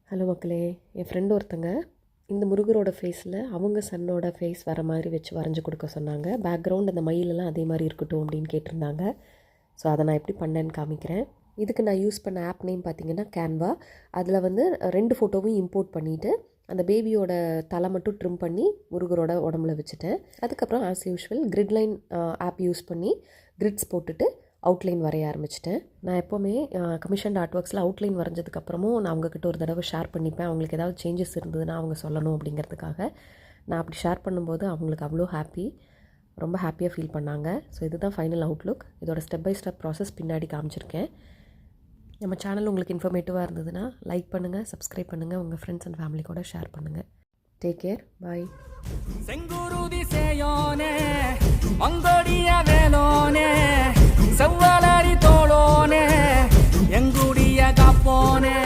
Hello மக்களே, என் friend ஒருத்தங்க இந்த முருகரோட ஃபேஸில் அவங்க சன்னோட ஃபேஸ் வர மாதிரி வச்சு வரைஞ்சி கொடுக்க சொன்னாங்க. பேக்ரவுண்ட் அந்த மயிலெல்லாம் அதே மாதிரி இருக்கட்டும் அப்படின்னு கேட்டிருந்தாங்க. ஸோ அதை நான் எப்படி பண்ணேன்னு காமிக்கிறேன். இதுக்கு நான் யூஸ் பண்ண ஆப் நேம் பார்த்திங்கன்னா கேன்வா. அதில் வந்து 2 ஃபோட்டோவும் இம்போர்ட் பண்ணிவிட்டு அந்த பேபியோட தலை மட்டும் ட்ரிம் பண்ணி முருகரோட உடம்புல வச்சுட்டேன். அதுக்கப்புறம் ஆஸ் யூஷுவல் கிரிட்லைன் ஆப் யூஸ் பண்ணி கிரிட்ஸ் போட்டுட்டு அவுட்லைன் வரைய ஆரம்பிச்சிட்டேன். நான் எப்போவுமே கமிஷன்ட் ஆர்ட் ஒர்க்ஸில் அவுட்லைன் வரைஞ்சதுக்கப்புறமும் நான் அவங்கக்கிட்ட ஒரு தடவை ஷேர் பண்ணிப்பேன். அவங்களுக்கு ஏதாவது சேஞ்சஸ் இருந்ததுன்னா அவங்க சொல்லணும் அப்படிங்கிறதுக்காக. நான் அப்படி ஷேர் பண்ணும்போது அவங்களுக்கு அவ்வளோ ரொம்ப ஹாப்பியாக ஃபீல் பண்ணாங்க. ஸோ இதுதான் ஃபைனல் அவுட்லுக். இதோட ஸ்டெப் பை ஸ்டெப் ப்ராசஸ் பின்னாடி காமிச்சிருக்கேன். நம்ம சேனல் உங்களுக்கு இன்ஃபர்மேட்டிவாக இருந்ததுன்னா லைக் பண்ணுங்கள், சப்ஸ்கிரைப் பண்ணுங்கள், உங்கள் ஃப்ரெண்ட்ஸ் அண்ட் ஃபேமிலி கூட ஷேர் பண்ணுங்கள். டேக் கேர், பாய். செங்குருதி சேயோனே மங்கோடிய வேலோனே செவ்வலரி தோளோனே எங்குடிய காப்போனே